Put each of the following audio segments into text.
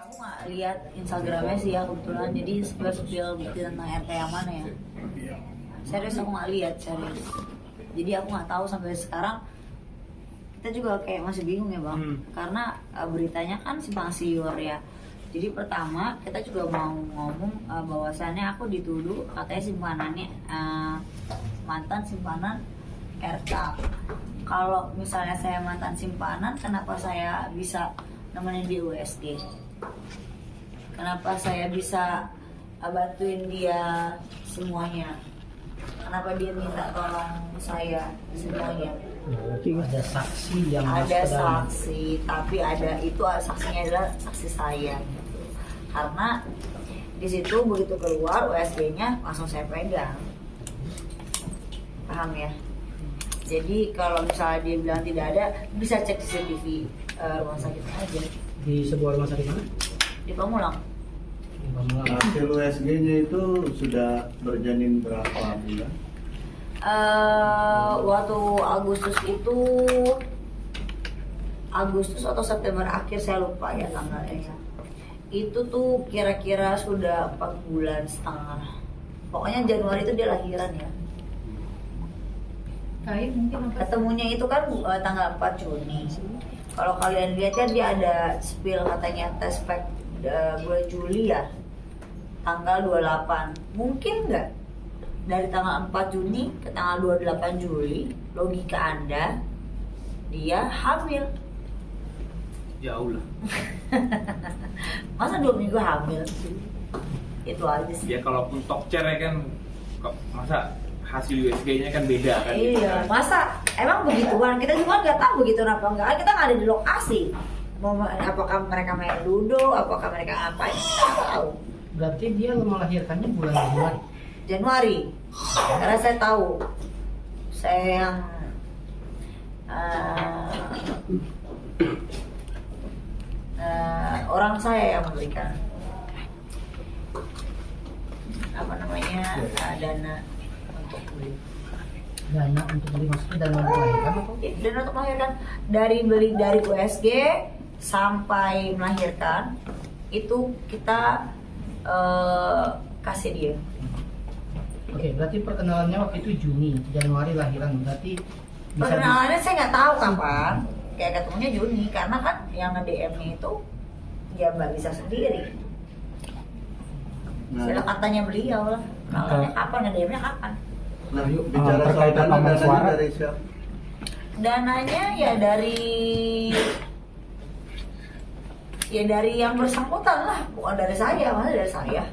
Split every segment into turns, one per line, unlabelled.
Aku nggak lihat Instagramnya sih ya kebetulan, jadi spill bukti tentang RT yang mana ya. Serius aku nggak lihat, serius. Jadi aku nggak tahu sampai sekarang. Kita juga kayak masih bingung ya bang, karena beritanya kan simpang siur ya. Jadi pertama kita juga mau ngomong bahwasannya aku dituduh katanya simpanannya mantan simpanan RK. Kalau misalnya saya mantan simpanan, kenapa saya bisa nemenin di USG? Kenapa saya bisa bantuin dia semuanya? Kenapa dia minta tolong saya semuanya?
Ada saksi yang
ada saksi, tapi saksinya adalah saksi saya gitu. Karena di situ begitu keluar USG-nya langsung saya pegang, paham ya? Jadi kalau misalnya dia bilang tidak ada, bisa cek CCTV rumah sakit aja.
di sebuah rumah sakit mana?
Di Pamulang.
Hasil USG-nya itu sudah berjanin berapa bulan?
Waktu Agustus atau September akhir, saya lupa ya tanggalnya ya. Itu tuh kira-kira sudah 4 bulan setengah. Pokoknya Januari itu dia lahiran ya.
Kayak mungkin apa?
Ketemunya itu kan tanggal 4 Juni. Kalau kalian lihat kan dia ada spill katanya tes pack bulan Juli ya, tanggal 28. Mungkin nggak dari tanggal 4 Juni ke tanggal 28 Juli, logika Anda dia hamil.
Jauh lah.
Masa 2 minggu hamil sih? Itu aja sih.
Ya kalaupun top chair ya kan, masa hasil USG-nya kan beda kan?
Iya, masa emang begituan? Kita juga nggak tahu begitu apa enggak. Kita nggak ada di lokasi. Apakah mereka main ludo? Apakah mereka ngapain? Kita nggak tahu.
Berarti dia melahirkannya bulan
Januari. Karena saya tahu, saya yang orang saya yang memberikan dana untuk beli.
Dana untuk beli, maksudnya dana untuk melahirkan atau?
Dan untuk melahirkan, dari beli dari USG sampai melahirkan itu kita kasih dia.
Oke, berarti perkenalannya waktu itu Januari lahiran, berarti bisa
Perkenalannya saya nggak tahu kapan, kayak ketemunya Juni, karena kan yang nge-DM-nya itu dia nggak bisa sendiri. Saya katanya beliau lah, kenalannya kapan, nge-DM-nya kapan.
Nah, bicara soal dana, dananya dari siapa?
Dananya ya dari yang bersangkutan lah, bukan dari saya, malah dari saya.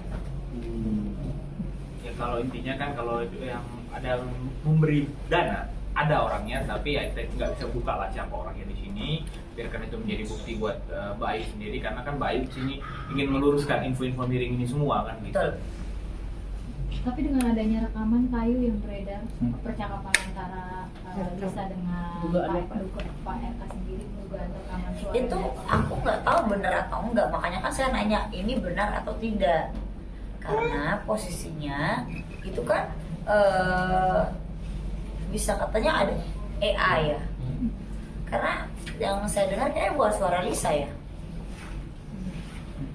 Ya kalau intinya kan kalau yang ada memberi dana, ada orangnya, tapi ya kita nggak bisa buka lah siapa orangnya di sini. Biarkan itu menjadi bukti buat Mbak Ayu sendiri, karena kan Mbak Ayu di sini ingin meluruskan info-info miring ini semua kan gitu.
Betul.
Tapi dengan adanya rekaman kayu yang beredar, percakapan antara Lisa dengan Pak RK sendiri, dugaan rekaman suara
Itu aku nggak tahu benar atau enggak, makanya kan saya nanya ini benar atau tidak, karena posisinya itu kan bisa katanya ada AI ya, karena yang saya dengar kayaknya buat suara Lisa ya.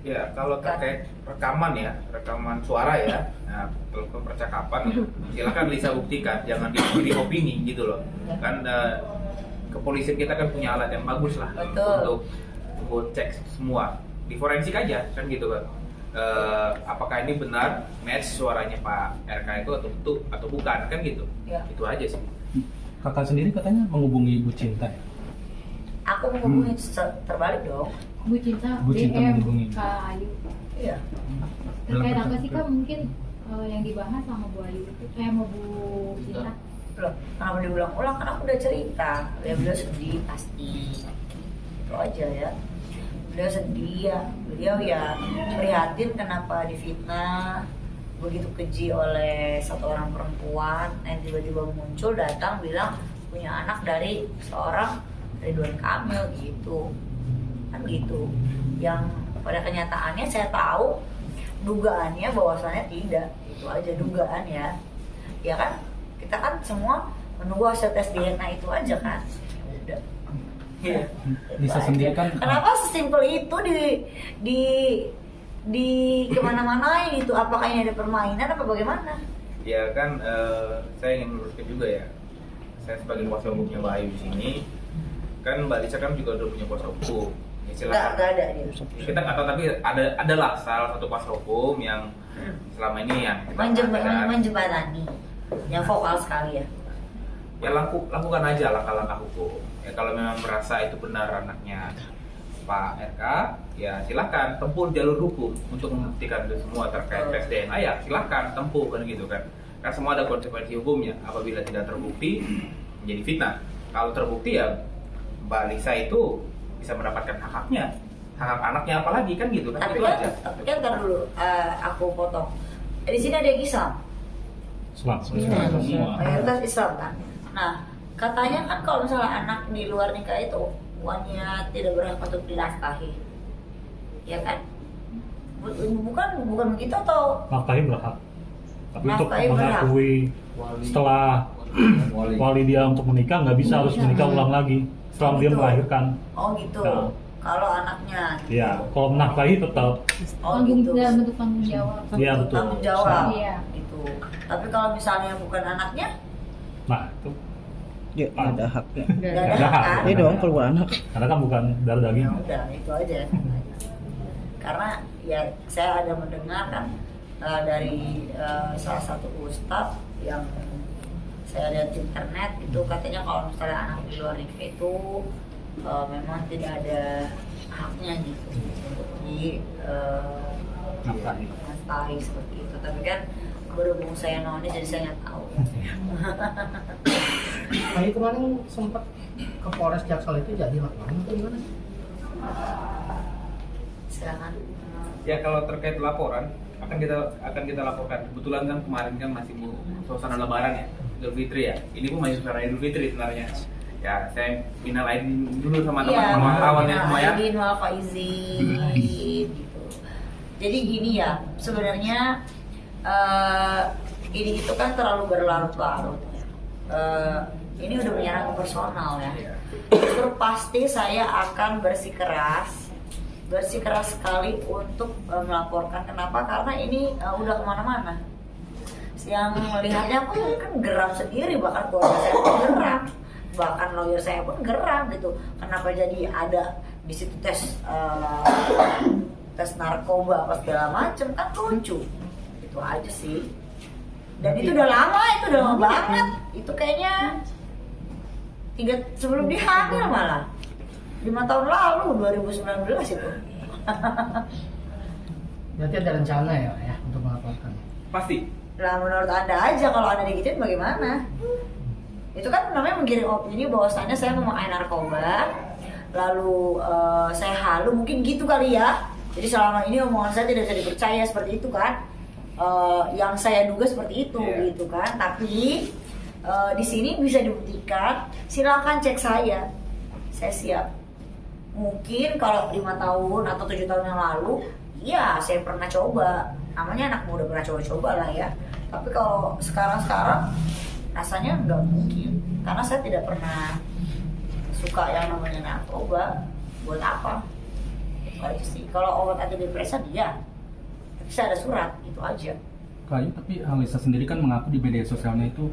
Ya kalau terkait rekaman ya, rekaman suara ya, nah telepon percakapan ya, silakan Lisa buktikan, jangan diberi opini gitu loh. Kan kepolisian kita kan punya alat yang bagus lah.
Betul.
untuk cek semua, di forensik aja kan gitu kan. Apakah ini benar match suaranya Pak RK itu atau bukan kan gitu.
Ya.
Itu aja sih.
Kakak sendiri katanya menghubungi Bu Cinta ya?
Aku menghubungi terbalik dong.
Bu Cinta
Bu Cinta
DM
menghubungi.
Kak Ayu.
Iya.
Terkait apa sih Kak mungkin yang dibahas sama Bu Ayu itu sama Bu Cinta?
Loh, kenapa diulang-ulang? Kan aku udah cerita. Beliau sedih pasti. Itu aja ya. Beliau sedih ya. Beliau ya prihatin kenapa difitnah begitu keji oleh satu orang perempuan yang tiba-tiba muncul datang bilang punya anak dari seorang Ridwan Kamil gitu. Kan gitu. Yang pada kenyataannya saya tahu dugaannya bahwasannya tidak. Itu aja dugaan ya. Ya kan kita kan semua menunggu hasil tes DNA itu aja kan. Udah. Ya.
Lisa
Itu
sendiri
aja.
kan
Kenapa sesimpel itu di kemana-mana itu? Apakah ini ada permainan apa bagaimana?
Ya kan, saya ingin meluruskan juga ya. Saya sebagai kuasa hukumnya Mbak Ayu di sini, kan Mbak Lisa kan juga udah punya kuasa hukum. Ya, silakan.
Nggak ada dia.
Kita nggak tahu, tapi adalah salah satu kuasa hukum yang selama ini yang kita
Menjembatani, yang vokal sekali ya.
ya lakukan aja langkah-langkah hukum. Ya kalau memang merasa itu benar anaknya Pak RK, ya silakan tempuh jalur hukum untuk membuktikan itu semua terkait tes DNA, ya silakan tempuh kan gitu kan. Kan semua ada konsekuensi hukumnya. Apabila tidak terbukti menjadi fitnah. Kalau terbukti ya Mbak Lisa itu bisa mendapatkan hak-haknya, hak anaknya apalagi kan gitu kan. Itu aja.
Tapi kan ntar dulu, aku potong. Di sini ada yang Islam,
semua.
mayoritas Islam kan. Nah, katanya kan kalau misalnya anak di luar nikah itu uangnya tidak berhak untuk dinafkahi, ya kan? Bukan begitu atau?
Nafkahi berhak. Tapi untuk
Nafkahi berhak.
mengakui setelah wali dia untuk menikah nggak bisa, harus menikah ulang lagi setelah dia
Gitu.
melahirkan.
Oh gitu.
Nah.
Kalau anaknya.
Ya, kalau menafkahi tetap
Oh
Tanggung
gitu.
dalam bentuk tanggung jawab.
Iya, betul.
Tanggung jawab.
Iya.
Gitu. Tapi kalau misalnya bukan anaknya,
nah itu
Ya, ada haknya.
nggak ada
Ada
hak
hak.
kan?
Ini dong keluar anak.
karena kan bukan darah daging.
Ya udah itu aja. Karena ya saya ada mendengar kan dari salah satu ustadz yang saya lihat di internet itu katanya kalau misalnya anak di luar nikah itu memang tidak ada haknya gitu untuk di
Nafkahi.
nafkahi seperti itu. Tapi kan berhubung saya noni jadi saya nggak tahu.
Kayu kemarin sempat ke Polres Jaksel itu jadi laporan atau gimana?
Silakan.
Ya kalau terkait laporan akan kita laporkan. Kebetulan kan kemarin kan masih suasana Lebaran ya, Idul Fitri ya. Ini pun masih suasana Idul Fitri sebenarnya. Ya saya minal aidin dulu sama teman-teman kawannya semua ya.
Aidin wal faizin gitu. Jadi gini ya, sebenarnya ini itu kan terlalu berlarut-larut. Ini udah menyerang ke personal ya. Justru pasti saya akan bersikeras sekali untuk melaporkan. Kenapa? Karena ini udah kemana-mana. Yang melihatnya pun kan geram sendiri, bahkan keluarga saya pun geram, bahkan lawyer saya pun geram gitu. Kenapa jadi ada di situ tes narkoba apa segala macem, kan lucu. Itu aja sih. Dan itu udah lama banget. Itu kayaknya sebelum dihamil malah 5 tahun lalu, 2019 itu.
Berarti ada rencana ya untuk melaporkan.
Pasti.
Lah menurut Anda aja kalau Anda digituin bagaimana? Itu kan namanya menggiring opini bahwasannya saya memakai narkoba, lalu saya halu, mungkin gitu kali ya. Jadi selama ini omongan saya tidak bisa dipercaya seperti itu kan. Yang saya duga seperti itu gitu kan. Tapi di sini bisa dibuktikan, silakan cek saya siap. Mungkin kalau 5 tahun atau 7 tahun yang lalu, iya saya pernah coba. Namanya anak muda pernah coba-coba lah ya. Tapi kalau sekarang rasanya nggak mungkin. Karena saya tidak pernah suka yang namanya narkoba. Buat apa? Itu aja sih. Kalau obat antidepresan iya. Tapi saya ada surat, itu aja.
Kayu, tapi Lisa sendiri kan mengaku di media sosialnya itu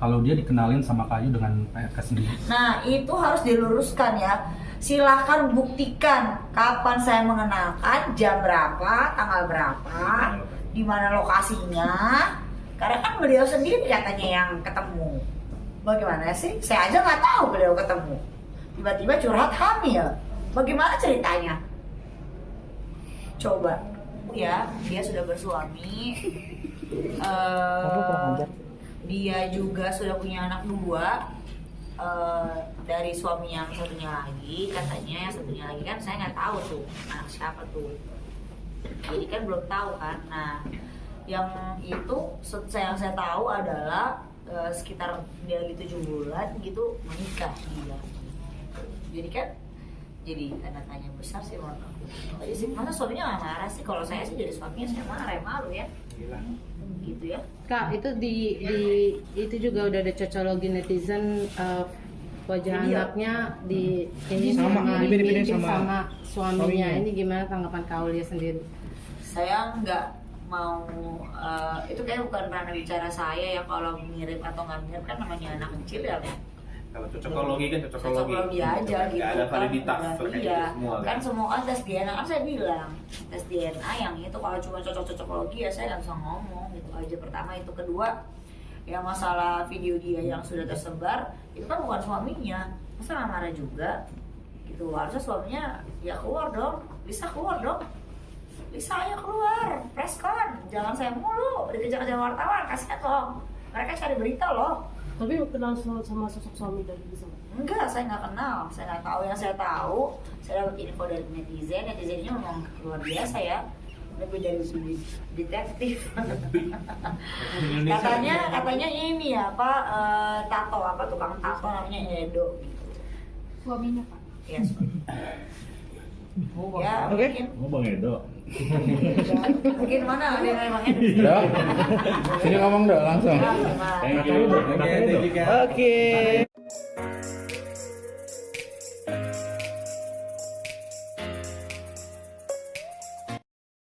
kalau dia dikenalin sama Kayu dengan PRK sendiri.
Nah, itu harus diluruskan ya. Silahkan buktikan kapan saya mengenalkan, jam berapa, tanggal berapa, di mana lokasinya. Karena kan beliau sendiri katanya yang ketemu. Bagaimana sih? Saya aja nggak tahu beliau ketemu. Tiba-tiba curhat hamil. Bagaimana ceritanya? Coba. Ya, dia sudah bersuami. Dia juga sudah punya anak 2. Dari suami yang satunya lagi, katanya yang satunya lagi kan saya nggak tahu tuh anak siapa tuh, jadi kan belum tahu kan. Nah yang itu yang saya tahu adalah sekitar dia lagi 7 bulan gitu menikah dia. Jadi kan jadi tanda tanya besar sih menurut aku. Jadi sih masa suaminya nggak marah sih? Kalau saya sih jadi suaminya saya marah, malu ya. gitu ya.
Kak, itu itu juga udah ada cocologi netizen wajah
Iya.
anaknya di ini
Sama, dimirip-mirip
mirip
sama
suaminya.
suaminya.
Ini gimana tanggapan Kak Aulia sendiri?
Saya nggak mau itu kayak bukan ranah bicara saya ya, kalau mirip atau nggak mirip kan namanya anak kecil ya.
Kalau cocokologi kan
Cocokologi aja gitu.
Nggak ada
kan.
validitas
Nggak-
terkait
iya.
itu semua
Kan semua kan tes DNA kan saya bilang tes DNA yang itu kalau cuma cocokologi ya saya nggak bisa ngomong gitu aja. Pertama itu, kedua yang masalah video dia yang sudah tersebar itu kan bukan suaminya, masa nggak marah juga gitu. Harusnya suaminya ya keluar dong, bisa keluar dong. Lisa ayo keluar, preskon, jangan saya mulu dikejar-kejar wartawan, kasihan loh. Mereka cari berita loh.
Tapi kenal sama sosok suami dari Lisa?
Enggak, saya nggak kenal, saya nggak tahu. Yang saya tahu, saya dapat info dari netizennya memang luar biasa ya, lebih dari detektif. katanya ini ya Pak, tato apa tukang tato namanya Edo gitu.
Suaminya Pak.
Ya, ya
Oke.
mungkin
Oh Bang Edo.
mungkin mana ada yang emang Edo.
Dok, sini ngomong dok langsung.
Ya, gimana?
Thank you.
Oke.